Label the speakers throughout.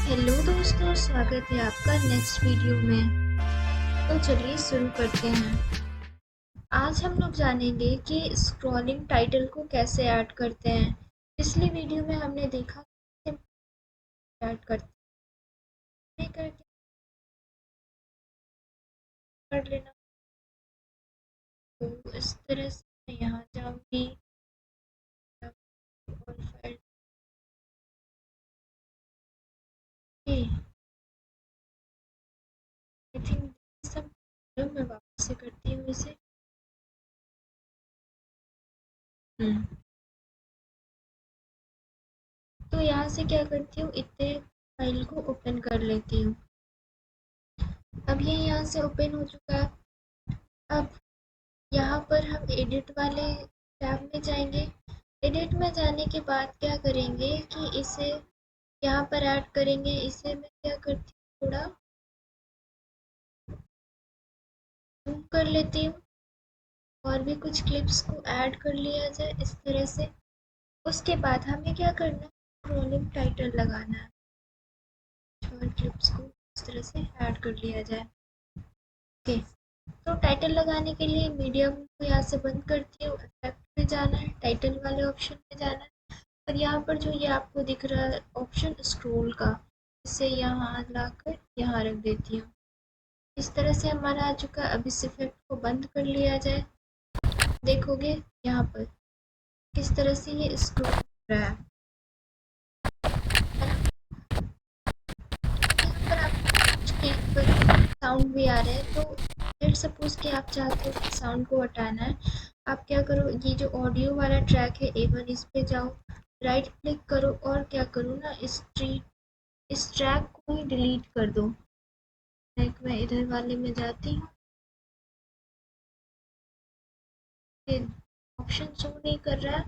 Speaker 1: Hello दोस्तों, स्वागत है आपका नेक्स्ट वीडियो में। तो चलिए शुरू करते हैं। आज हम लोग जानेंगे कि स्क्रॉलिंग टाइटल को कैसे ऐड करते हैं। पिछली वीडियो में हमने देखा कि ऐड करते हैं करके कर लेना। तो इस तरह से मैं यहाँ जाऊँगी और फाइल आई थिंक सब मैं वापस से करती हूँ इसे। तो यहाँ से क्या करती हूँ, इतने फाइल को ओपन कर लेती हूँ। अब ये यहाँ से ओपन हो चुका है। अब यहाँ पर हम एडिट वाले टैब में जाएंगे। एडिट में जाने के बाद क्या करेंगे कि इसे यहाँ पर ऐड करेंगे। इसे मैं क्या करती हूँ, थोड़ा जूम कर लेती हूँ और भी कुछ क्लिप्स को ऐड कर लिया जाए इस तरह से। उसके बाद हमें क्या करना है, स्क्रॉलिंग टाइटल लगाना है और क्लिप्स को इस तरह से ऐड कर लिया जाए। ओके, तो टाइटल लगाने के लिए मीडियम को यहाँ से बंद करती हूँ, इफेक्ट में जाना है, टाइटल वाले ऑप्शन में जाना है और यहाँ पर जो ये आपको दिख रहा है ऑप्शन स्क्रॉल का, इसे यहाँ लाकर यहाँ रख देती हूँ। इस तरह से हमारा आ चुका है। अब इस इफेक्ट को बंद कर लिया जाए। देखोगे यहाँ पर किस तरह से ये स्क्रॉल कर रहा है। यहाँ पर आप साउंड भी आ रहे हैं, तो लेट सपोज कि आप चाहते हो कि साउंड को हटाना है। आप क्या करो, ये जो ऑडियो वाला ट्रैक है A1, इस पे जाओ, राइट क्लिक करो और क्या करो ना, इस ट्रैक को ही डिलीट कर दो। लाइक मैं इधर वाले में जाती हूँ, ऑप्शन शो नहीं कर रहा है।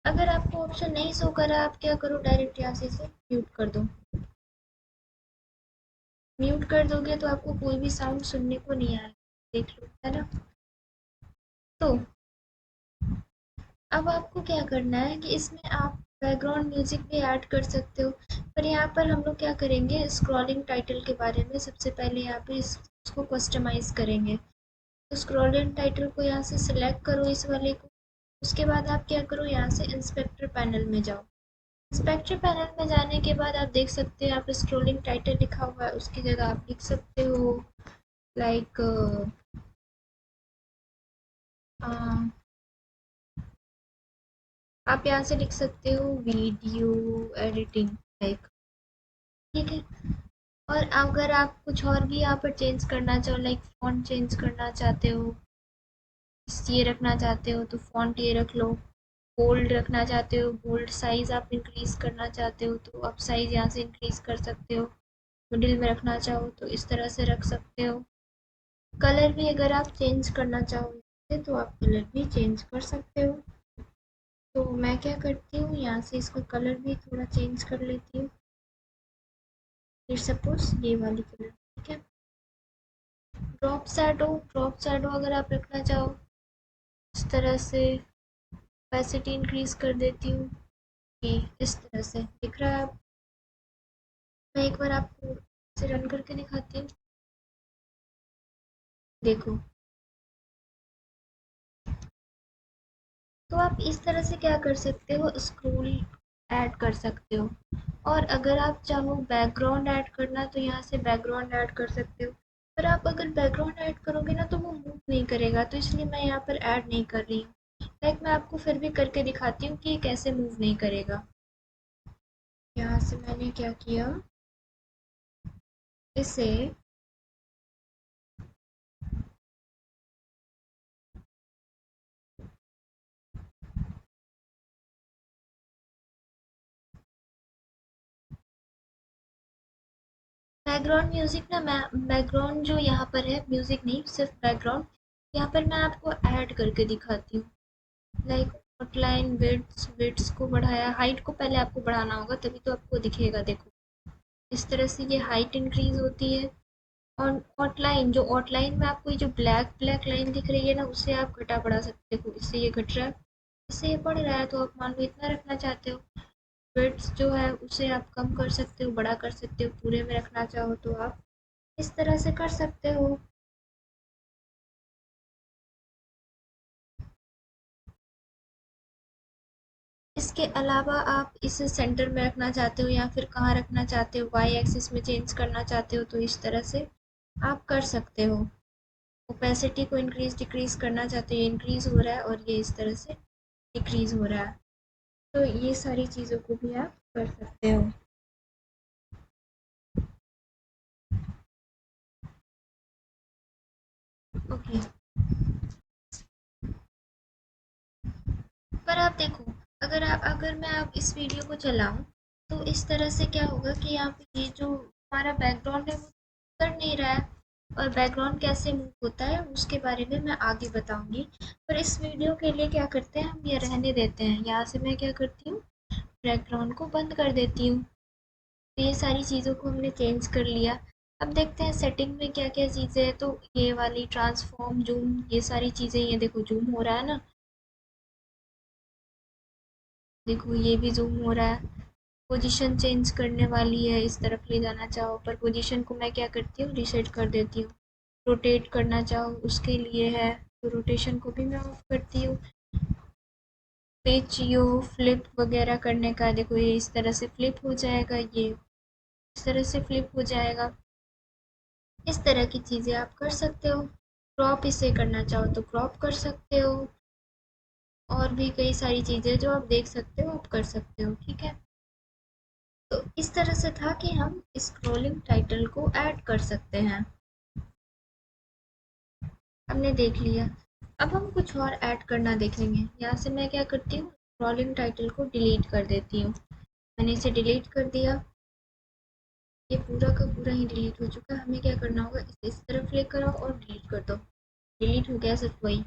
Speaker 1: अगर आपको ऑप्शन नहीं शो कर रहा, आप क्या करो, डायरेक्ट यहाँ से इसे म्यूट कर दो। म्यूट कर दोगे तो आपको कोई भी साउंड सुनने को नहीं आएगा। देख लो, है ना। तो अब आपको क्या करना है कि इसमें आप बैकग्राउंड म्यूजिक भी ऐड कर सकते हो। पर यहाँ पर हम लोग क्या करेंगे, स्क्रॉलिंग टाइटल के बारे में सबसे पहले यहाँ पे इसको कस्टमाइज करेंगे। तो स्क्रॉलिंग टाइटल को यहाँ से सिलेक्ट करो, इस वाले को। उसके बाद आप क्या करो, यहाँ से इंस्पेक्टर पैनल में जाओ। इंस्पेक्टर पैनल में जाने के बाद आप देख सकते हैं, आप स्क्रॉलिंग टाइटल लिखा हुआ है, उसकी जगह आप लिख सकते हो लाइक आप यहाँ से लिख सकते हो वीडियो एडिटिंग लाइक। ठीक है। और अगर आप कुछ और भी यहाँ पर चेंज करना चाहो, लाइक फॉन्ट चेंज करना चाहते हो, ये रखना चाहते हो तो फॉन्ट ये रख लो। बोल्ड रखना चाहते हो, बोल्ड साइज आप इंक्रीज करना चाहते हो तो आप साइज यहाँ से इंक्रीज कर सकते हो। मिडिल में रखना चाहो तो इस तरह से रख सकते हो। कलर भी अगर आप चेंज करना चाहो तो आप कलर भी चेंज कर सकते हो। तो मैं क्या करती हूँ, यहाँ से इसका कलर भी थोड़ा चेंज कर लेती हूँ। फिर सपोज ये वाली कलर, ठीक है। ड्रॉप शैडो अगर आप रखना चाहो, इस तरह से कैपेसिटी इंक्रीज कर देती हूँ कि इस तरह से दिख रहा है। मैं एक बार आपको इसे रन करके दिखाती हूँ, देखो। तो आप इस तरह से क्या कर सकते हो, स्क्रोल ऐड कर सकते हो। और अगर आप चाहो बैकग्राउंड ऐड करना तो यहाँ से बैकग्राउंड ऐड कर सकते हो। पर आप अगर बैकग्राउंड ऐड करोगे ना तो वो मूव नहीं करेगा, तो इसलिए मैं यहाँ पर ऐड नहीं कर रही हूँ। लाइक मैं आपको फिर भी करके दिखाती हूँ कि ये कैसे मूव नहीं करेगा। यहाँ से मैंने क्या किया, इसे बैकग्राउंड म्यूजिक ना, मैं बैकग्राउंड जो यहाँ पर है, म्यूजिक नहीं सिर्फ बैकग्राउंड, यहाँ पर मैं आपको ऐड करके दिखाती हूँ। लाइक आउटलाइन, विड्थ को बढ़ाया, हाइट को पहले आपको बढ़ाना होगा तभी तो आपको दिखेगा। देखो इस तरह से ये हाइट इंक्रीज होती है और आउटलाइन, जो आउटलाइन में आपको ये जो ब्लैक ब्लैक लाइन दिख रही है ना, उसे आप घटा बढ़ा सकते हो। इससे ये घट रहा है, इससे ये बढ़ रहा है, तो आप मान लो इतना रखना चाहते हो। विड्थ जो है उसे आप कम कर सकते हो, बड़ा कर सकते हो, पूरे में रखना चाहो तो आप इस तरह से कर सकते हो। इसके अलावा आप इसे सेंटर में रखना चाहते हो या फिर कहाँ रखना चाहते हो, वाई एक्सिस में चेंज करना चाहते हो, तो इस तरह से आप कर सकते हो। ओपेसिटी को इंक्रीज डिक्रीज करना चाहते हो, ये इंक्रीज हो रहा है और ये इस तरह से डिक्रीज हो रहा है, तो ये सारी चीज़ों को भी आप कर सकते हो। ओके, पर आप देखो, अगर मैं आप इस वीडियो को चलाऊं तो इस तरह से क्या होगा कि यहाँ पे ये जो हमारा बैकग्राउंड है वो कर नहीं रहा है, और बैकग्राउंड कैसे मूव होता है उसके बारे में मैं आगे बताऊंगी। पर इस वीडियो के लिए क्या करते हैं, हम ये रहने देते हैं। यहाँ से मैं क्या करती हूँ, बैकग्राउंड को बंद कर देती हूँ। तो ये सारी चीज़ों को हमने चेंज कर लिया। अब देखते हैं सेटिंग में क्या क्या चीज़ें हैं। तो ये वाली ट्रांसफॉर्म, जूम, ये सारी चीज़ें, ये देखो जूम हो रहा है ना, देखो ये भी जूम हो रहा है। पोजीशन चेंज करने वाली है, इस तरफ ले जाना चाहो, पर पोजीशन को मैं क्या करती हूँ, रीसेट कर देती हूँ। रोटेट करना चाहो उसके लिए है, तो रोटेशन को भी मैं ऑफ करती हूँ। पिच यू फ्लिप वगैरह करने का, देखो ये इस तरह से फ्लिप हो जाएगा, ये इस तरह से फ्लिप हो जाएगा। इस तरह की चीज़ें आप कर सकते हो। क्रॉप इसे करना चाहो तो क्रॉप कर सकते हो, और भी कई सारी चीज़ें जो आप देख सकते हो, आप कर सकते हो। ठीक है, तो इस तरह से था कि हम स्क्रॉलिंग टाइटल को ऐड कर सकते हैं। हमने देख लिया, अब हम कुछ और ऐड करना देखेंगे। यहाँ से मैं क्या करती हूँ, स्क्रॉलिंग टाइटल को डिलीट कर देती हूँ। मैंने इसे डिलीट कर दिया, ये पूरा का पूरा ही डिलीट हो चुका है। हमें क्या करना होगा, इसे इस तरफ क्लिक करो और डिलीट कर दो, डिलीट हो गया सिर्फ वही।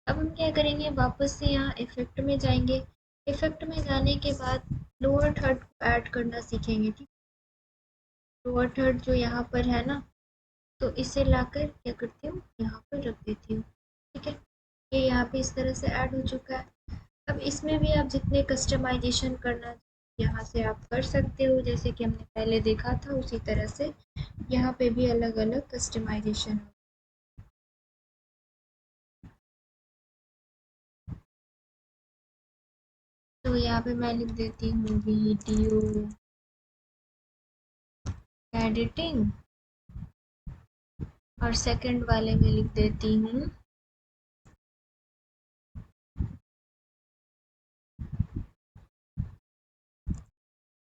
Speaker 1: अब हम क्या करेंगे, वापस से यहाँ इफेक्ट में जाएंगे। इफेक्ट में जाने के बाद लोअर थर्ड को ऐड करना सीखेंगे। ठीक, लोअर थर्ड जो यहाँ पर है ना, तो इसे लाकर क्या करती हूँ, यहाँ पर रख देती हूँ। ठीक है, ये यहाँ पे इस तरह से ऐड हो चुका है। अब इसमें भी आप जितने कस्टमाइजेशन करना यहाँ से आप कर सकते हो, जैसे कि हमने पहले देखा था उसी तरह से यहाँ पे भी अलग अलग कस्टमाइजेशन। तो यहाँ पे मैं लिख देती हूँ वीडियो एडिटिंग, और सेकंड वाले में लिख देती हूँ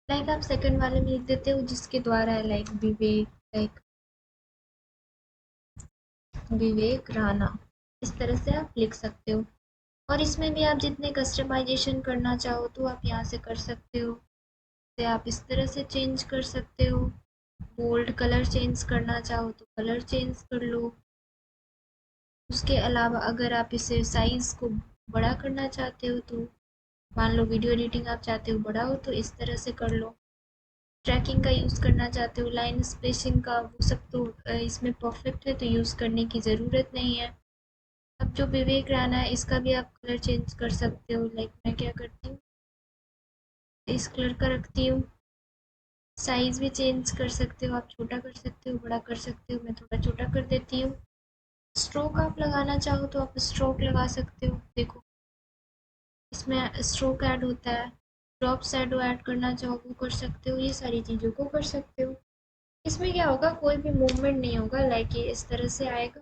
Speaker 1: लाइक, आप सेकंड वाले में लिख देते हो जिसके द्वारा है, लाइक विवेक, लाइक विवेक राणा, इस तरह से आप लिख सकते हो। और इसमें भी आप जितने कस्टमाइजेशन करना चाहो तो आप यहाँ से कर सकते हो। तो आप इस तरह से चेंज कर सकते हो। बोल्ड कलर चेंज करना चाहो तो कलर चेंज कर लो। उसके अलावा अगर आप इसे साइज़ को बड़ा करना चाहते हो, तो मान लो वीडियो एडिटिंग आप चाहते हो बड़ा हो, तो इस तरह से कर लो। ट्रैकिंग का यूज़ करना चाहते हो, लाइन स्पेसिंग का, वो सब तो इसमें परफेक्ट है, तो यूज़ करने की ज़रूरत नहीं है। अब जो विवेक राणा है इसका भी आप कलर चेंज कर सकते हो। लाइक मैं क्या करती हूँ, इस कलर का रखती हूँ। साइज़ भी चेंज कर सकते हो, आप छोटा कर सकते हो, बड़ा कर सकते हो। मैं थोड़ा छोटा कर देती हूँ। स्ट्रोक आप लगाना चाहो तो आप स्ट्रोक लगा सकते हो। देखो इसमें स्ट्रोक ऐड होता है। ड्रॉप शैडो ऐड करना चाहो वो कर सकते हो, ये सारी चीज़ों को कर सकते हो। इसमें क्या होगा, कोई भी मूवमेंट नहीं होगा, लाइक ये इस तरह से आएगा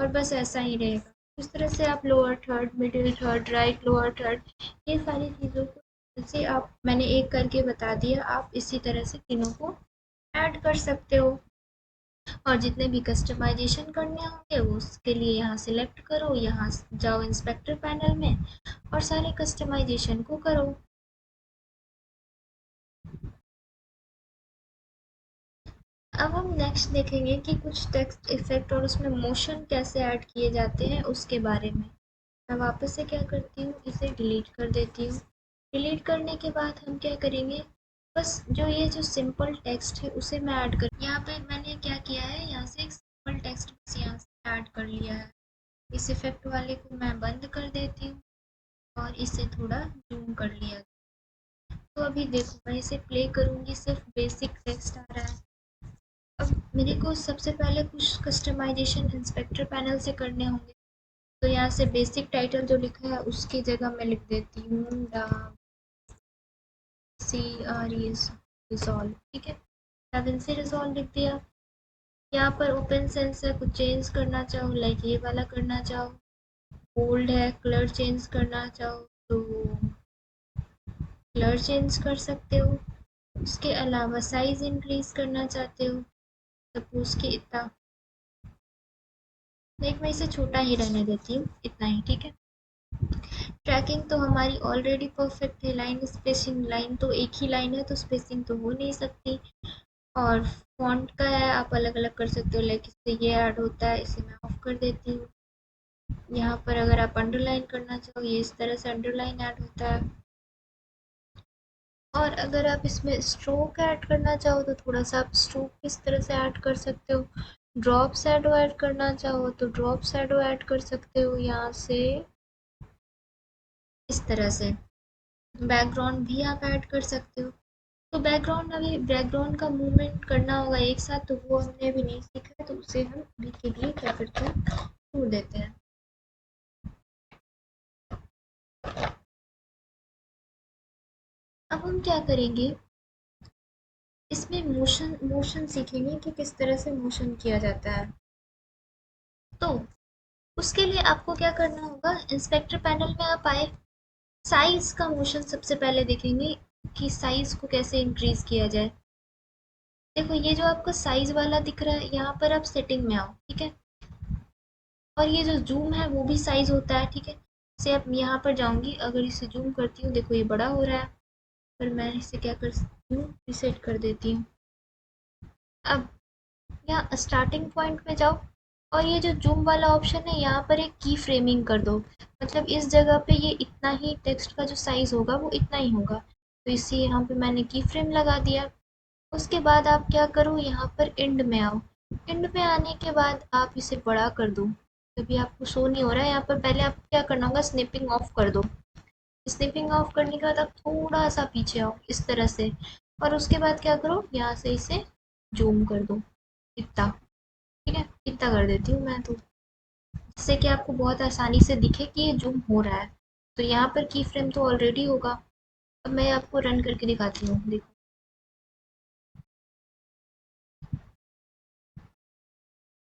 Speaker 1: और बस ऐसा ही रहेगा। इस तरह से आप lower third, middle third, right lower third, ये सारी चीज़ों को जैसे आप, मैंने एक करके बता दिया, आप इसी तरह से तीनों को ऐड कर सकते हो। और जितने भी कस्टमाइजेशन करने होंगे वो उसके लिए यहाँ सिलेक्ट करो, यहाँ जाओ इंस्पेक्टर पैनल में और सारे कस्टमाइजेशन को करो। अब हम नेक्स्ट देखेंगे कि कुछ टेक्स्ट इफेक्ट और उसमें मोशन कैसे ऐड किए जाते हैं उसके बारे में। मैं वापस से क्या करती हूँ, इसे डिलीट कर देती हूँ। डिलीट करने के बाद हम क्या करेंगे, बस जो ये जो सिंपल टेक्स्ट है उसे मैं ऐड कर, यहाँ पे मैंने क्या किया है, यहाँ से ऐड कर लिया है। इस इफ़ेक्ट वाले को मैं बंद कर देती हूँ और इसे थोड़ा जूम कर लिया। तो अभी देखो मैं इसे प्ले करूँगी, सिर्फ बेसिक टेक्स्ट आ रहा है। अब मेरे को सबसे पहले कुछ कस्टमाइजेशन इंस्पेक्टर पैनल से करने होंगे। तो यहाँ से बेसिक टाइटल जो लिखा है उसकी जगह मैं लिख देती हूँ CRES रिजॉल्व, ठीक है। DaVinci रिजॉल्व लिख दिया। यहाँ पर ओपन सेंस है, कुछ चेंज करना चाहो लाइक ये वाला करना चाहो, बोल्ड है, कलर चेंज करना चाहो तो कलर चेंज कर सकते हो। उसके अलावा साइज इंक्रीज करना चाहते हो, सपोज कि इतना, लाइक मैं इसे छोटा ही रहने देती हूँ, इतना ही, ठीक है। ट्रैकिंग तो हमारी ऑलरेडी परफेक्ट है। लाइन स्पेसिंग, लाइन तो एक ही लाइन है तो स्पेसिंग तो हो नहीं सकती। और फॉन्ट का है, आप अलग अलग कर सकते हो, लाइक इससे ये ऐड होता है, इसे मैं ऑफ कर देती हूँ। यहाँ पर अगर आप अंडरलाइन करना चाहो, ये इस तरह से अंडरलाइन ऐड होता है। और अगर आप इसमें स्ट्रोक ऐड करना चाहो तो थोड़ा सा आप स्ट्रोक इस तरह से ऐड कर सकते हो। ड्रॉप शैडो ऐड करना चाहो तो ड्रॉप शैडो ऐड कर सकते हो यहाँ से, इस तरह से। बैकग्राउंड भी आप ऐड कर सकते हो। तो बैकग्राउंड, अभी बैकग्राउंड का मूवमेंट करना होगा एक साथ, तो वो हमने अभी नहीं सीखा है, तो उसे हम अभी के लिए क्या करते हैं, छोड़ देते हैं। अब हम क्या करेंगे, इसमें मोशन मोशन सीखेंगे कि किस तरह से मोशन किया जाता है। तो उसके लिए आपको क्या करना होगा, इंस्पेक्टर पैनल में आप आए, साइज का मोशन सबसे पहले देखेंगे कि साइज को कैसे इंक्रीज किया जाए। देखो ये जो आपका साइज वाला दिख रहा है, यहाँ पर आप सेटिंग में आओ, ठीक है। और ये जो जूम है वो भी साइज होता है, ठीक है। से अब यहाँ पर जाऊंगी, अगर इसे जूम करती हूँ, देखो ये बड़ा हो रहा है, पर मैं इसे क्या कर सकती हूँ, रिसेट कर देती हूँ। अब यहाँ स्टार्टिंग पॉइंट में जाओ और ये जो जूम वाला ऑप्शन है यहाँ पर एक की फ्रेमिंग कर दो, मतलब इस जगह पे ये इतना ही टेक्स्ट का जो साइज होगा वो इतना ही होगा। तो इसे यहाँ पे मैंने की फ्रेम लगा दिया। उसके बाद आप क्या करो, यहाँ पर एंड में आओ। एंड में आने के बाद आप इसे बड़ा कर दो, तभी आपको शो नहीं हो रहा है यहाँ पर। पहले आपको क्या करना होगा, स्निपिंग ऑफ कर दो। स्निपिंग ऑफ करने के बाद आप थोड़ा सा पीछे आओ इस तरह से, और उसके बाद क्या करो, यहाँ से इसे जूम कर दो इतना, ठीक है। इतना कर देती हूँ मैं तो, जिससे कि आपको बहुत आसानी से दिखे कि ये जूम हो रहा है। तो यहाँ पर की फ्रेम तो ऑलरेडी होगा। अब मैं आपको रन करके दिखाती हूँ, देखो।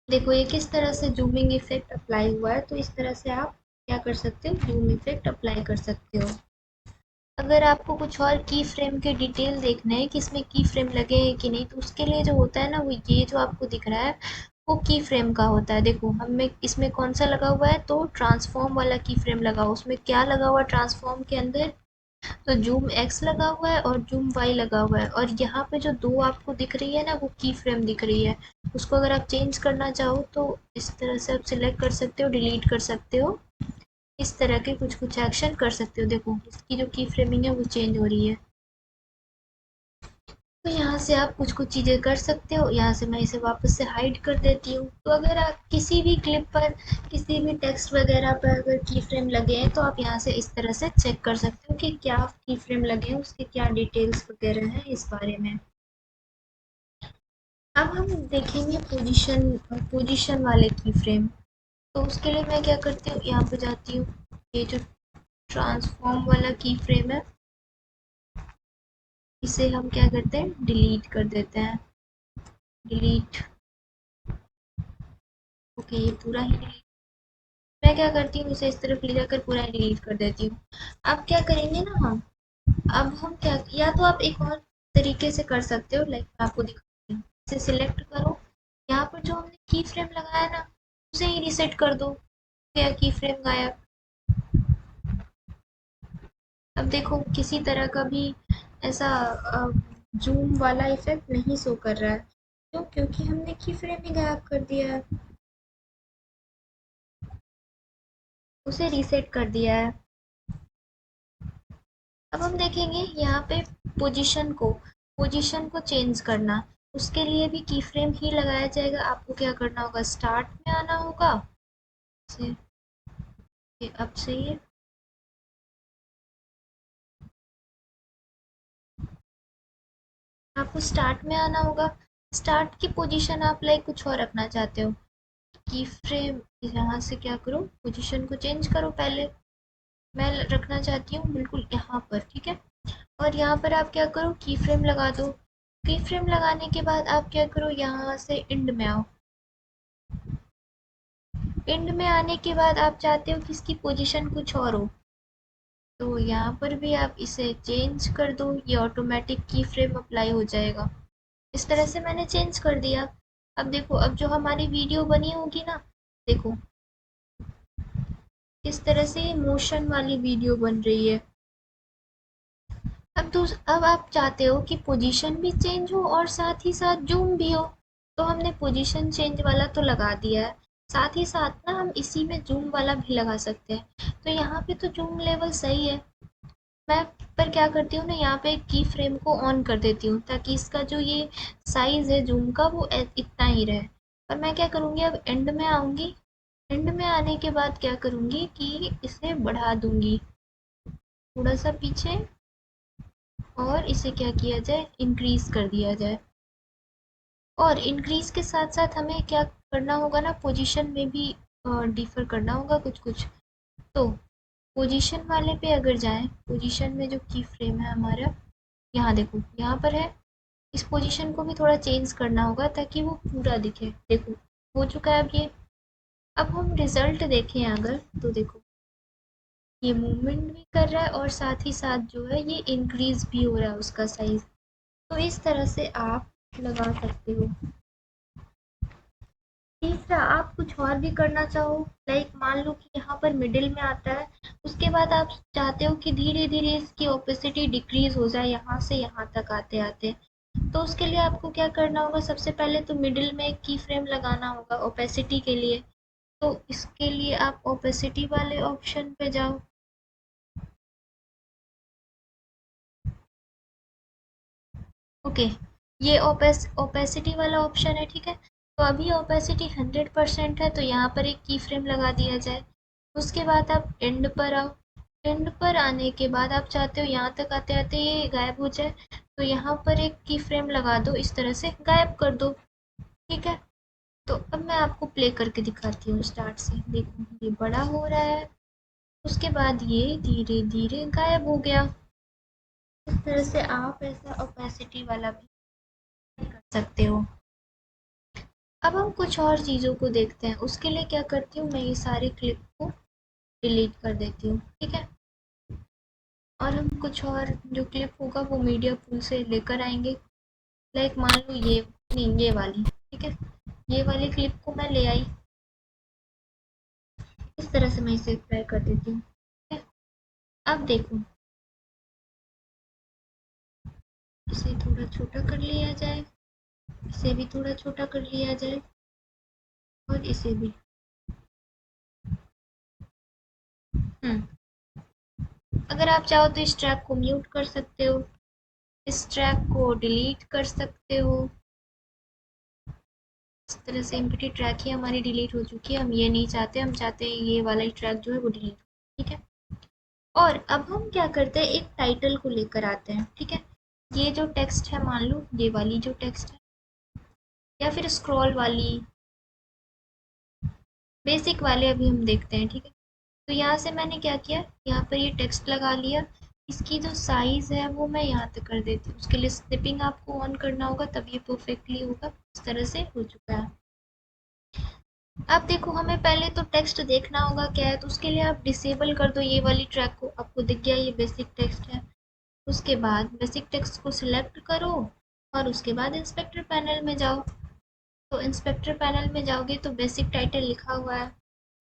Speaker 1: देखो ये किस तरह से जूमिंग इफेक्ट अप्लाई हुआ है। तो इस तरह से आप क्या कर सकते हो, जूम इफेक्ट अप्लाई कर सकते हो। अगर आपको कुछ और की फ्रेम के डिटेल देखना है कि इसमें की फ्रेम लगे हैं कि नहीं, तो उसके लिए जो होता है ना, वो ये जो आपको दिख रहा है वो की फ्रेम का होता है। देखो हमें इसमें कौन सा लगा हुआ है, तो ट्रांसफॉर्म वाला की फ्रेम लगा हुआ। उसमें क्या लगा हुआ ट्रांसफॉर्म के अंदर, तो जूम एक्स लगा हुआ है और जूम वाई लगा हुआ है। और यहाँ पे जो दो आपको दिख रही है ना, वो की फ्रेम दिख रही है। उसको अगर आप चेंज करना चाहो तो इस तरह से आप सिलेक्ट कर सकते हो, डिलीट कर सकते हो, इस तरह के कुछ कुछ एक्शन कर सकते हो। देखो इसकी जो की फ्रेमिंग है वो चेंज हो रही है। तो यहाँ से आप कुछ कुछ चीज़ें कर सकते हो। यहाँ से मैं इसे वापस से हाइड कर देती हूँ। तो अगर आप किसी भी क्लिप पर, किसी भी टेक्स्ट वगैरह पर अगर की फ्रेम लगे हैं, तो आप यहाँ से इस तरह से चेक कर सकते हो कि क्या की फ्रेम लगे हैं, उसके क्या डिटेल्स वगैरह हैं इस बारे में। अब हम देखेंगे पोजीशन, पोजीशन वाले की फ्रेम। तो उसके लिए मैं क्या करती हूँ, यहाँ पे जाती हूँ, ये जो ट्रांसफॉर्म वाला की फ्रेम है, इसे हम क्या करते हैं, डिलीट कर देते हैं। डिलीट, ओके ये पूरा ही डिलीट। मैं क्या करती हूँ, इसे इस तरफ ले जाकर पूरा ही डिलीट कर देती हूँ। अब क्या करेंगे ना हम, अब हम क्या, या तो आप एक और तरीके से कर सकते हो, लाइक मैं आपको दिखाती हूँ। इसे सिलेक्ट करो, यहाँ पर जो हमने की फ्रेम लगाया ना, उसे ही रिसेट कर दो, क्या की फ्रेम गायब। अब देखो किसी तरह का भी ऐसा जूम वाला इफेक्ट नहीं शो कर रहा है। क्यों, क्योंकि हमने की फ्रेम ही गायब कर दिया है, उसे रीसेट कर दिया है। अब हम देखेंगे यहाँ पे पोजीशन को चेंज करना। उसके लिए भी की फ्रेम ही लगाया जाएगा। आपको क्या करना होगा, स्टार्ट में आना होगा से, ये अब सही है। आपको स्टार्ट में आना होगा। स्टार्ट की पोजीशन आप लाइक कुछ और रखना चाहते हो, की फ्रेम यहाँ से क्या करो, पोजीशन को चेंज करो। पहले मैं रखना चाहती हूँ बिल्कुल यहाँ पर, ठीक है। और यहाँ पर आप क्या करो, की फ्रेम लगा दो। की फ्रेम लगाने के बाद आप क्या करो, यहाँ से इंड में आओ। इंड में आने के बाद आप चाहते हो कि इसकी पोजीशन कुछ और हो, तो यहाँ पर भी आप इसे चेंज कर दो, ये ऑटोमेटिक की फ्रेम अप्लाई हो जाएगा। इस तरह से मैंने चेंज कर दिया। अब देखो, अब जो हमारी वीडियो बनी होगी ना, देखो इस तरह से मोशन वाली वीडियो बन रही है। अब आप चाहते हो कि पोजीशन भी चेंज हो और साथ ही साथ जूम भी हो, तो हमने पोजीशन चेंज वाला तो लगा दिया है, साथ ही साथ ना हम इसी में जूम वाला भी लगा सकते हैं। तो यहाँ पे तो जूम लेवल सही है। मैं पर क्या करती हूँ ना, यहाँ पे की फ्रेम को ऑन कर देती हूँ ताकि इसका जो ये साइज है जूम का वो इतना ही रहे। और मैं क्या करूँगी, अब एंड में आऊँगी। एंड में आने के बाद क्या करूँगी कि इसे बढ़ा दूँगी थोड़ा सा पीछे, और इसे क्या किया जाए, इंक्रीज कर दिया जाए। और इंक्रीज के साथ साथ हमें क्या करना होगा ना, पोजीशन में भी डिफर करना होगा कुछ कुछ। तो पोजीशन वाले पे अगर जाएं, पोजीशन में जो की फ्रेम है हमारा, यहाँ देखो यहाँ पर है, इस पोजीशन को भी थोड़ा चेंज करना होगा ताकि वो पूरा दिखे। देखो हो चुका है अब ये। अब हम रिजल्ट देखें अगर, तो देखो ये मूवमेंट भी कर रहा है और साथ ही साथ जो है ये इंक्रीज भी हो रहा है उसका साइज। तो इस तरह से आप लगा सकते हो। तीसरा, आप कुछ और भी करना चाहो, लाइक मान लो कि यहाँ पर मिडिल में आता है, उसके बाद आप चाहते हो कि धीरे धीरे इसकी ओपेसिटी डिक्रीज हो जाए यहाँ से यहाँ तक आते आते, तो उसके लिए आपको क्या करना होगा, सबसे पहले तो मिडिल में एक की फ्रेम लगाना होगा ओपेसिटी के लिए। तो इसके लिए आप ओपेसिटी वाले ऑप्शन पे जाओ। ओके, ये ओपेसिटी वाला ऑप्शन है, ठीक है। तो अभी ओपेसिटी 100% है, तो यहाँ पर एक की फ्रेम लगा दिया जाए। उसके बाद आप एंड पर आओ। एंड पर आने के बाद आप चाहते हो यहाँ तक आते आते ये गायब हो जाए, तो यहाँ पर एक की फ्रेम लगा दो, इस तरह से गायब कर दो, ठीक है। तो अब मैं आपको प्ले करके दिखाती हूँ स्टार्ट से। देखो ये बड़ा हो रहा है, उसके बाद ये धीरे धीरे गायब हो गया। इस तरह से आप ऐसा ओपेसिटी वाला भी कर सकते हो। अब हम कुछ और चीज़ों को देखते हैं। उसके लिए क्या करती हूँ, मैं ये सारे क्लिप को डिलीट कर देती हूँ, ठीक है। और हम कुछ और जो क्लिप होगा वो मीडिया पूल से लेकर आएंगे। लाइक मान लो ये, नहीं ये वाली, ठीक है। ये वाली क्लिप को मैं ले आई, इस तरह से मैं इसे अप्लाई कर देती हूँ, ठीक है। अब देखो, इसे थोड़ा छोटा कर लिया जाए, इसे भी थोड़ा छोटा कर लिया जाए, और इसे भी। अगर आप चाहो तो इस ट्रैक को म्यूट कर सकते हो, इस ट्रैक को डिलीट कर सकते हो। इस तरह से एम्प्टी ट्रैक ही हमारी डिलीट हो चुकी है। हम ये नहीं चाहते, हम चाहते हैं ये वाला ही ट्रैक जो है वो डिलीट, ठीक है। और अब हम क्या करते हैं, एक टाइटल को लेकर आते हैं, ठीक है। ये जो टेक्स्ट है, मान लो ये वाली जो टेक्स्ट है, या फिर स्क्रॉल वाली, बेसिक वाले अभी हम देखते हैं, ठीक है। तो यहाँ से मैंने क्या किया, यहाँ पर ये टेक्स्ट लगा लिया। इसकी जो साइज़ है वो मैं यहाँ तक कर देती हूँ। उसके लिए स्निपिंग आपको ऑन करना होगा, तब ये परफेक्टली होगा। इस तरह से हो चुका है। अब देखो, हमें पहले तो टेक्स्ट देखना होगा क्या है, तो उसके लिए आप डिसेबल कर दो ये वाली ट्रैक को। आपको दिख गया ये बेसिक टेक्स्ट है। उसके बाद बेसिक टेक्स्ट को सिलेक्ट करो, और उसके बाद इंस्पेक्टर पैनल में जाओ। तो इंस्पेक्टर पैनल में जाओगे तो बेसिक टाइटल लिखा हुआ है,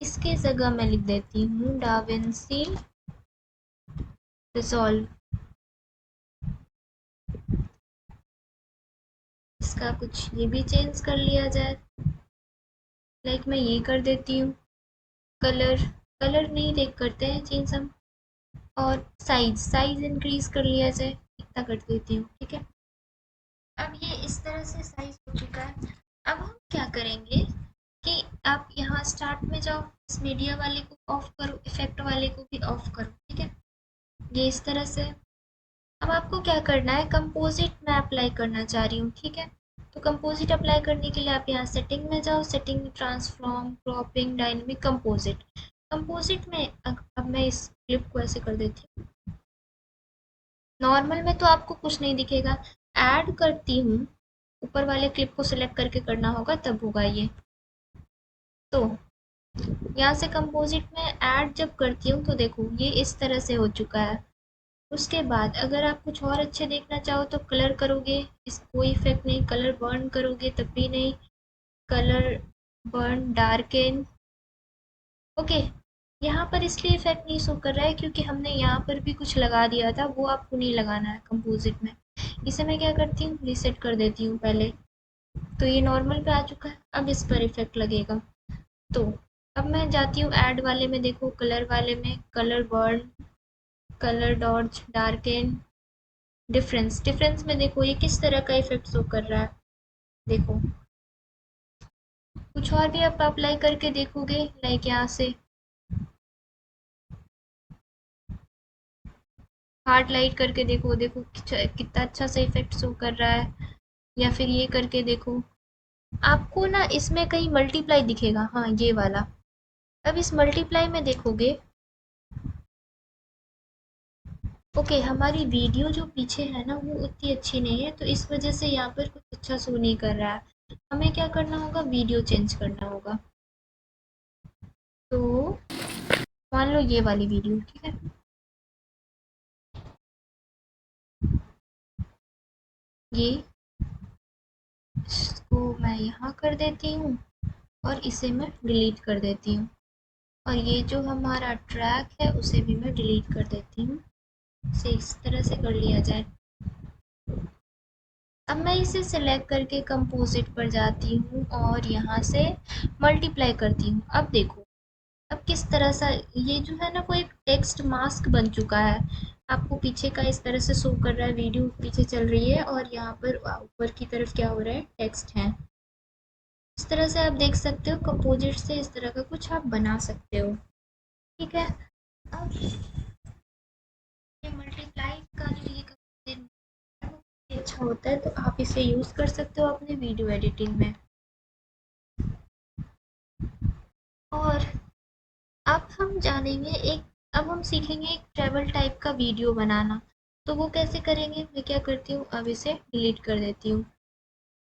Speaker 1: इसके जगह मैं लिख देती हूँ डाविंसी रिजॉल्व। इसका कुछ ये भी चेंज कर लिया जाए, लाइक मैं ये कर देती हूँ। कलर, कलर नहीं देख करते हैं चेंज हम। और साइज, साइज इंक्रीज कर लिया जाए, इतना कर देती हूँ, ठीक है। अब ये इस तरह से साइज हो चुका है। अब हम क्या करेंगे कि आप यहाँ स्टार्ट में जाओ, इस मीडिया वाले को ऑफ करो, इफेक्ट वाले को भी ऑफ करो, ठीक है। ये इस तरह से। अब आपको क्या करना है, कंपोजिट मैं अप्लाई करना चाह रही हूँ, ठीक है। तो कंपोजिट अप्लाई करने के लिए आप यहाँ सेटिंग में जाओ, सेटिंग में transform, cropping, dynamic, composite. Composite में अब मैं इस क्लिप को ऐसे कर देती हूँ। नॉर्मल में तो आपको कुछ नहीं दिखेगा, ऐड करती हूँ, ऊपर वाले क्लिप को सिलेक्ट करके करना होगा तब होगा ये। तो यहाँ से कंपोजिट में ऐड जब करती हूँ तो देखो ये इस तरह से हो चुका है। उसके बाद अगर आप कुछ और अच्छे देखना चाहो तो कलर करोगे, इस कोई इफेक्ट नहीं, कलर बर्न करोगे तब भी नहीं, कलर बर्न डार्कन, ओके। यहाँ पर इसलिए इफेक्ट नहीं शो कर रहा है क्योंकि हमने यहाँ पर भी कुछ लगा दिया था, वो आपको नहीं लगाना है कंपोजिट में। इसे मैं क्या करती हूँ, रीसेट कर देती हूँ पहले। तो ये नॉर्मल पे आ चुका है, अब इस पर इफेक्ट लगेगा। तो अब मैं जाती हूँ ऐड वाले में, देखो कलर वाले में, colour burn, colour dodge, darken, difference, difference में देखो ये किस तरह का इफेक्ट शो कर रहा है, देखो। कुछ और भी आप अप्लाई करके देखोगे, लाइक यहाँ से हार्ड लाइट करके देखो, देखो कितना अच्छा सा इफेक्ट शो कर रहा है। या फिर ये करके देखो, आपको ना इसमें कहीं मल्टीप्लाई दिखेगा, हाँ ये वाला। अब इस मल्टीप्लाई में देखोगे, ओके हमारी वीडियो जो पीछे है ना वो उतनी अच्छी नहीं है, तो इस वजह से यहाँ पर कुछ अच्छा शो नहीं कर रहा है। हमें क्या करना होगा, वीडियो चेंज करना होगा। तो मान लो ये वाली वीडियो, ठीक है। ये इसको मैं यहाँ कर देती हूँ और इसे मैं डिलीट कर देती हूँ। और ये जो हमारा ट्रैक है उसे भी मैं डिलीट कर देती हूँ। इसे इस तरह से कर लिया जाए। अब मैं इसे सेलेक्ट करके कंपोजिट पर जाती हूँ और यहाँ से मल्टीप्लाई करती हूँ। अब देखो अब किस तरह सा ये जो है ना वो एक टेक्स्ट मास्क बन चुका है। आपको पीछे का इस तरह से शो कर रहा है, वीडियो पीछे चल रही है और यहाँ पर ऊपर की तरफ क्या हो रहा है, टेक्स्ट है। इस तरह से आप देख सकते हो, कंपोजिट से इस तरह का कुछ आप बना सकते हो, ठीक है। अब ये मल्टीप्लाई का जो ये कंपोजिट है वो अच्छा होता है, तो आप इसे यूज़ कर सकते हो अपने वीडियो एडिटिंग में। और अब हम जानेंगे एक अब हम सीखेंगे एक ट्रैवल टाइप का वीडियो बनाना। तो वो कैसे करेंगे, मैं क्या करती हूँ, अब इसे डिलीट कर देती हूँ।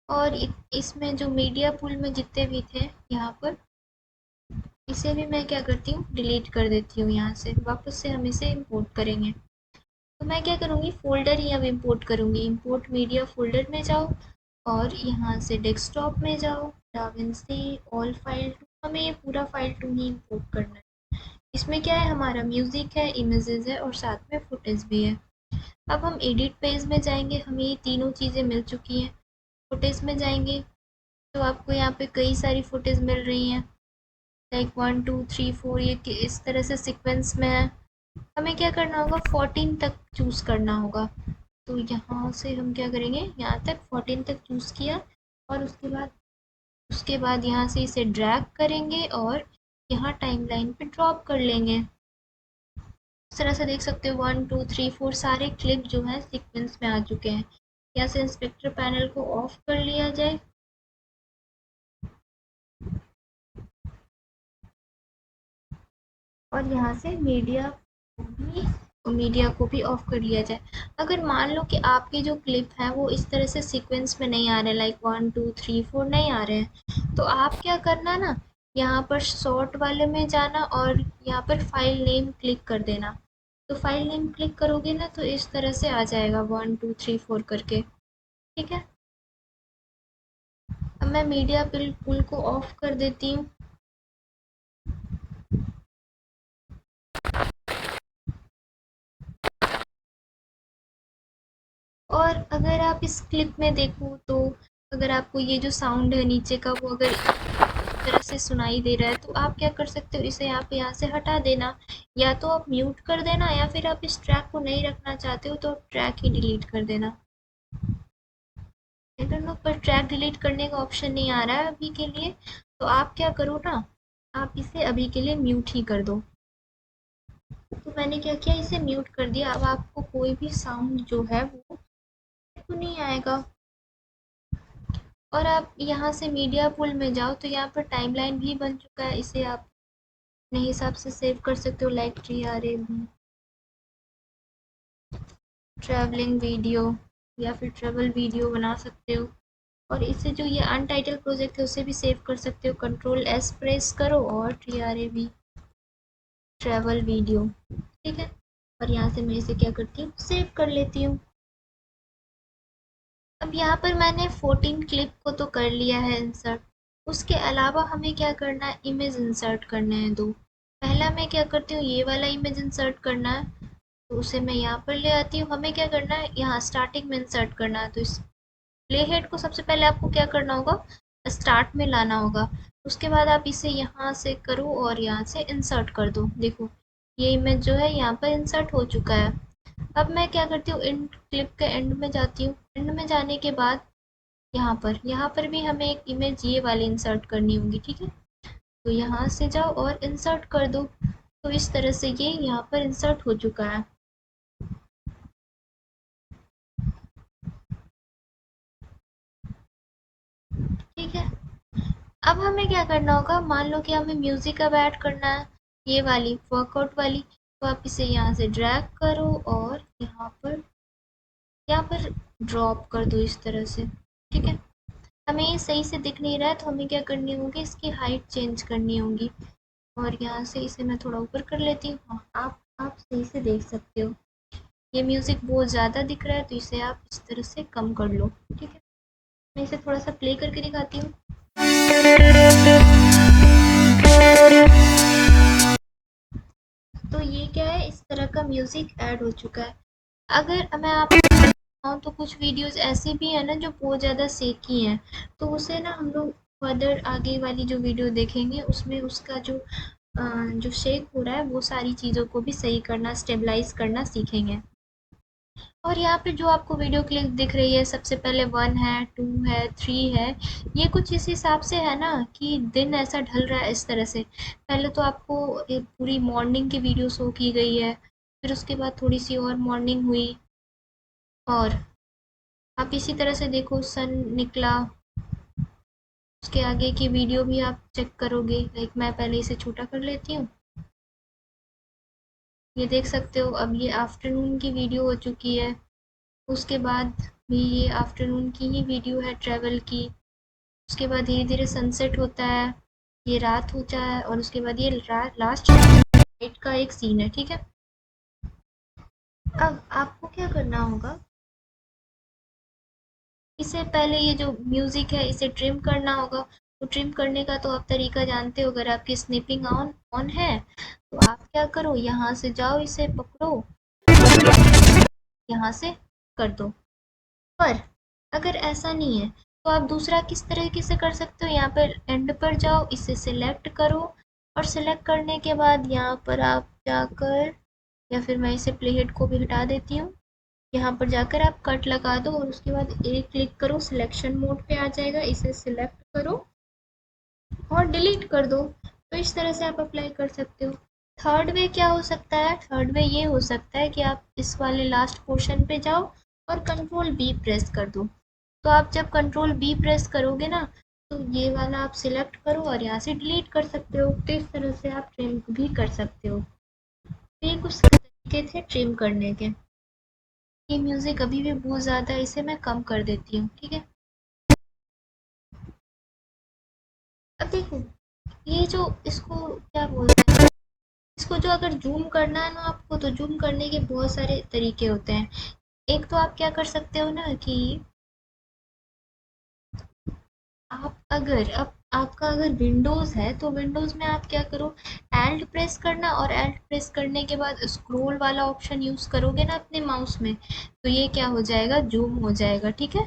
Speaker 1: और इसमें जो मीडिया पूल में जितने भी थे यहाँ पर, इसे भी मैं क्या करती हूँ, डिलीट कर देती हूँ। यहाँ से वापस से हम इसे इंपोर्ट करेंगे। तो मैं क्या करूँगी, फ़ोल्डर ही अब इंपोर्ट करूँगी। इंपोर्ट मीडिया फ़ोल्डर में जाओ और यहाँ से डेस्कटॉप में जाओ, डाविंसी ऑल फाइल टू, हमें ये पूरा फाइल टू ही इंपोर्ट करना है। इसमें क्या है, हमारा म्यूज़िक है, इमेजेस है और साथ में फुटेज भी है। अब हम एडिट पेज में जाएंगे, हमें ये तीनों चीज़ें मिल चुकी हैं। फुटेज में जाएंगे तो आपको यहाँ पे कई सारी फुटेज मिल रही हैं, लाइक 1 2 3 4, ये इस तरह से सीक्वेंस में है। हमें क्या करना होगा, 14 तक चूज़ करना होगा। तो यहाँ से हम क्या करेंगे, यहाँ तक 14 तक चूज़ किया और उसके बाद यहाँ से इसे ड्रैग करेंगे और यहाँ टाइमलाइन पे ड्रॉप कर लेंगे। इस तरह से देख सकते हो 1 2 3 4 सारे क्लिप जो है सीक्वेंस में आ चुके हैं। यहाँ से इंस्पेक्टर पैनल को ऑफ कर लिया जाए और यहाँ से मीडिया को भी ऑफ कर लिया जाए। अगर मान लो कि आपके जो क्लिप हैं वो इस तरह से सीक्वेंस में नहीं आ रहे, लाइक 1 2 3 4 नहीं आ रहे हैं, तो आप क्या करना ना, यहाँ पर शॉर्ट वाले में जाना और यहाँ पर फाइल नेम क्लिक कर देना। तो फाइल नेम क्लिक करोगे ना तो इस तरह से आ जाएगा 1 2 3 4 करके, ठीक है। अब मैं मीडिया बिल्कुल को ऑफ कर देती हूँ। और अगर आप इस क्लिप में देखो तो अगर आपको ये जो साउंड है नीचे का वो अगर इस तरह से सुनाई दे रहा है तो आप क्या कर सकते हो, इसे आप यहाँ से हटा देना। या तो आप म्यूट कर देना या फिर आप इस ट्रैक को नहीं रखना चाहते हो तो ट्रैक ही डिलीट कर देना। इंटरनो पर ट्रैक डिलीट करने का ऑप्शन नहीं आ रहा है अभी के लिए, तो आप क्या करो ना, आप इसे अभी के लिए म्यूट ही कर दो। तो मैंने क्या किया, इसे म्यूट कर दिया। अब आपको कोई भी साउंड जो है वो तो नहीं आएगा। और आप यहाँ से मीडिया पुल में जाओ तो यहाँ पर टाइमलाइन भी बन चुका है, इसे आप अपने हिसाब से सेव कर सकते हो, लाइक TRAV ट्रैवलिंग वीडियो, या फिर ट्रैवल वीडियो बना सकते हो। और इससे जो ये अनटाइटल प्रोजेक्ट है उसे भी सेव कर सकते हो। Ctrl+S प्रेस करो और TRAV ट्रैवल वीडियो, ठीक है। और यहाँ से मैं इसे क्या करती हूँ, सेव कर लेती हूँ। अब यहाँ पर मैंने 14 क्लिप को तो कर लिया है इंसर्ट। उसके अलावा हमें क्या करना है, इमेज इंसर्ट करने हैं दो। पहला मैं क्या करती हूँ, ये वाला इमेज इंसर्ट करना है, तो उसे मैं यहाँ पर ले आती हूँ। हमें क्या करना है, यहाँ स्टार्टिंग में इंसर्ट करना है, तो इस प्ले हेड को सबसे पहले आपको क्या करना होगा, स्टार्ट में लाना होगा। उसके बाद आप इसे यहाँ से करो और यहाँ से इंसर्ट कर दो। देखो ये इमेज जो है यहाँ पर इंसर्ट हो चुका है। अब मैं क्या करती हूँ, इन क्लिप के एंड में जाती हूँ। एंड में जाने के बाद यहाँ पर भी हमें एक इमेज ये वाली इंसर्ट करनी होगी, ठीक है। तो यहाँ से जाओ और इंसर्ट कर दो। तो इस तरह से ये यहाँ पर इंसर्ट हो चुका है, ठीक है। अब हमें क्या करना होगा, मान लो कि हमें म्यूजिक अब ऐड करना है, ये वाली वर्कआउट वाली। तो आप इसे यहाँ से ड्रैग करो और यहाँ पर ड्रॉप कर दो इस तरह से, ठीक है। हमें ये सही से दिख नहीं रहा है, तो हमें क्या करनी होगी, इसकी हाइट चेंज करनी होगी। और यहाँ से इसे मैं थोड़ा ऊपर कर लेती हूँ। हाँ, आप सही से देख सकते हो, ये म्यूजिक बहुत ज़्यादा दिख रहा है, तो इसे आप इस तरह से कम कर लो, ठीक है। मैं इसे थोड़ा सा प्ले करके दिखाती हूँ। तो ये क्या है, इस तरह का म्यूजिक ऐड हो चुका है। अगर मैं आपको बताऊँ तो कुछ वीडियोस ऐसे भी हैं ना जो बहुत ज़्यादा सेकी हैं, तो उसे ना हम लोग फर्दर आगे वाली जो वीडियो देखेंगे उसमें उसका जो शेक हो रहा है वो सारी चीज़ों को भी सही करना, स्टेबलाइज करना सीखेंगे। और यहाँ पे जो आपको वीडियो क्लिप दिख रही है, सबसे पहले 1 है, 2 है, 3 है, ये कुछ इस हिसाब से है ना कि दिन ऐसा ढल रहा है इस तरह से। पहले तो आपको एक पूरी मॉर्निंग की वीडियो शो की गई है, फिर उसके बाद थोड़ी सी और मॉर्निंग हुई, और आप इसी तरह से देखो सन निकला, उसके आगे की वीडियो भी आप चेक करोगे। लाइक मैं पहले इसे छोटा कर लेती हूँ, ये देख सकते हो। अब ये आफ्टरनून की वीडियो हो चुकी है, उसके बाद भी ये आफ्टरनून की ही वीडियो है ट्रैवल की। उसके बाद धीरे धीरे सनसेट होता है, ये रात होता है, और उसके बाद ये लास्ट नाइट का एक सीन है, ठीक है। अब आपको क्या करना होगा, इसे पहले ये जो म्यूजिक है इसे ट्रिम करना होगा। तो ट्रिम करने का तो आप तरीका जानते हो, अगर आपकी स्निपिंग ऑन ऑन है तो आप क्या करो, यहाँ से जाओ, इसे पकड़ो, यहाँ से कर दो। पर अगर ऐसा नहीं है तो आप दूसरा किस तरीके से कर सकते हो, यहाँ पर एंड पर जाओ, इसे सिलेक्ट करो, और सिलेक्ट करने के बाद यहाँ पर आप जाकर, या फिर मैं इसे प्ले हेड को भी हटा देती हूँ, यहाँ पर जाकर आप कट लगा दो और उसके बाद एक क्लिक करो, सिलेक्शन मोड पे आ जाएगा, इसे सिलेक्ट करो और डिलीट कर दो। तो इस तरह से आप अप्लाई कर सकते हो। थर्ड वे क्या हो सकता है, थर्ड वे ये हो सकता है कि आप इस वाले लास्ट पोर्शन पे जाओ और Ctrl+B प्रेस कर दो। तो आप जब Ctrl+B प्रेस करोगे ना, तो ये वाला आप सिलेक्ट करो और यहाँ से डिलीट कर सकते हो। तो इस तरह से आप ट्रिम भी कर सकते हो। तो ये कुछ तरीके थे ट्रिम करने के। ये म्यूज़िक अभी भी बहुत ज़्यादा है, इसे मैं कम कर देती हूँ, ठीक है। अब देखो, ये जो इसको क्या बोलते हैं, इसको जो अगर जूम करना है ना आपको, तो जूम करने के बहुत सारे तरीके होते हैं। एक तो आप क्या कर सकते हो ना कि आप अगर अब आपका अगर विंडोज़ है तो विंडोज़ में आप क्या करो, एल्ट प्रेस करना, और एल्ट प्रेस करने के बाद स्क्रॉल वाला ऑप्शन यूज़ करोगे ना अपने माउस में, तो ये क्या हो जाएगा, जूम हो जाएगा, ठीक है।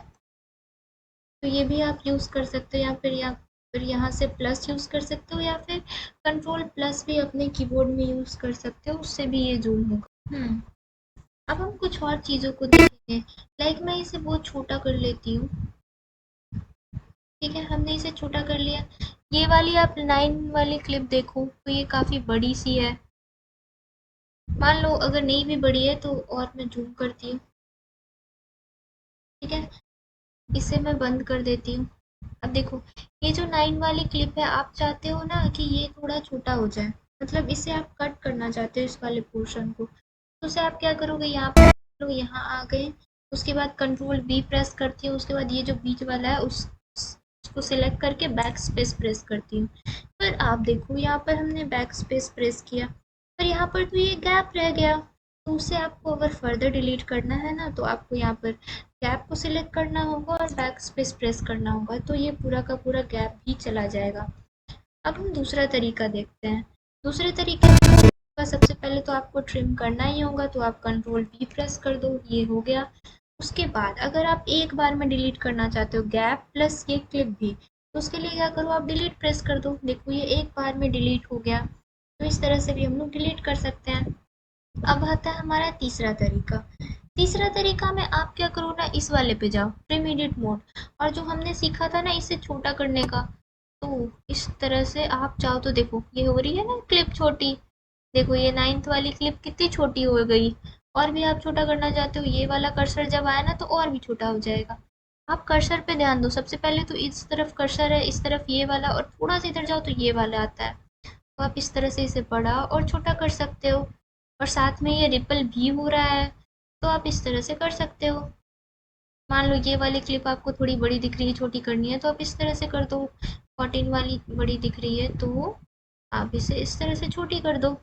Speaker 1: तो ये भी आप यूज़ कर सकते हो, या फिर यहाँ से प्लस यूज़ कर सकते हो, या फिर Ctrl+ भी अपने कीबोर्ड में यूज़ कर सकते हो, उससे भी ये जूम होगा। अब हम कुछ और चीज़ों को देखेंगे। लाइक मैं इसे बहुत छोटा कर लेती हूँ, ठीक है, हमने इसे छोटा कर लिया। ये वाली आप 9 वाली क्लिप देखो तो ये काफ़ी बड़ी सी है। मान लो अगर नहीं भी बड़ी है तो और मैं जूम करती हूँ। ठीक है, इसे मैं बंद कर देती हूँ। अब देखो, ये जो 9 वाली क्लिप है, आप चाहते हो ना कि ये थोड़ा छोटा हो जाए, मतलब इसे आप कट करना चाहते हो इस वाले पोर्शन को। तो उसे आप क्या करोगे, यहाँ पर लोग यहाँ आ गए, उसके बाद कंट्रोल बी प्रेस करती हूँ, उसके बाद ये जो बीच वाला है उसको सिलेक्ट करके बैक स्पेस प्रेस करती हूँ। पर आप देखो, यहाँ पर हमने बैक स्पेस प्रेस किया, पर यहाँ पर तो ये गैप रह गया। तो उसे आपको अगर फर्दर डिलीट करना है ना, तो आपको यहाँ पर गैप को सिलेक्ट करना होगा और बैक स्पेस प्रेस करना होगा, तो ये पूरा का पूरा गैप ही चला जाएगा। अब हम दूसरा तरीका देखते हैं। दूसरे तरीके में सबसे पहले तो आपको ट्रिम करना ही होगा, तो आप कंट्रोल बी प्रेस कर दो, ये हो गया। उसके बाद अगर आप एक बार में डिलीट करना चाहते हो गैप प्लस ये क्लिप भी, तो उसके लिए क्या करो, आप डिलीट प्रेस कर दो। देखो ये एक बार में डिलीट हो गया। तो इस तरह से भी हम लोग डिलीट कर सकते हैं। अब आता है हमारा तीसरा तरीका। तीसरा तरीका में आप क्या करो ना, इस वाले पे जाओ, ट्रिम एडिट मोड, और जो हमने सीखा था ना इसे छोटा करने का, तो इस तरह से आप चाहो तो देखो ये हो रही है ना क्लिप छोटी। देखो ये 9th वाली क्लिप कितनी छोटी हो गई। और भी आप छोटा करना चाहते हो, ये वाला कर्सर जब आया ना तो और भी छोटा हो जाएगा। आप कर्सर पे ध्यान दो, सबसे पहले तो इस तरफ कर्सर है, इस तरफ ये वाला, और थोड़ा सा इधर जाओ तो ये वाला आता है। तो आप इस तरह से इसे बड़ा और छोटा कर सकते हो। और साथ में ये रिपल भी हो रहा है, तो आप इस तरह से कर सकते हो। मान लो ये वाली क्लिप आपको थोड़ी बड़ी दिख रही है, छोटी करनी है, तो आप इस तरह से कर दो। 14 वाली बड़ी दिख रही है तो आप इसे इस तरह से छोटी कर दो।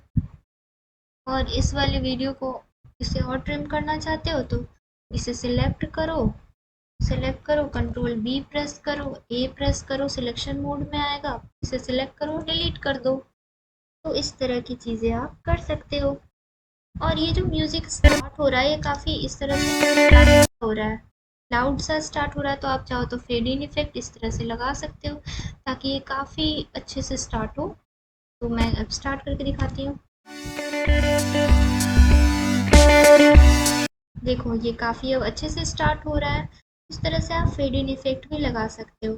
Speaker 1: और इस वाले वीडियो को इसे और ट्रिम करना चाहते हो तो इसे सिलेक्ट करो, कंट्रोल बी प्रेस करो, ए प्रेस करो, सिलेक्शन मोड में आएगा, इसे सिलेक्ट करो, डिलीट कर दो। तो इस तरह की चीज़ें आप कर सकते हो। और ये जो म्यूज़िक स्टार्ट हो रहा है, ये काफ़ी इस तरह से हो रहा है, लाउड सा स्टार्ट हो रहा है, तो आप चाहो तो फेड इन इफेक्ट इस तरह से लगा सकते हो ताकि ये काफ़ी अच्छे से स्टार्ट हो। तो मैं अब स्टार्ट करके दिखाती हूँ। देखो ये काफ़ी अब अच्छे से स्टार्ट हो रहा है। इस तरह से आप फेड इन इफेक्ट भी लगा सकते हो।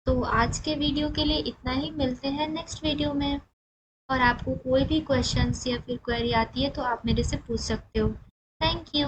Speaker 1: तो आज के वीडियो के लिए इतना ही, मिलते हैं नेक्स्ट वीडियो में। और आपको कोई भी क्वेश्चंस या फिर क्वेरी आती है तो आप मेरे से पूछ सकते हो। Thank you.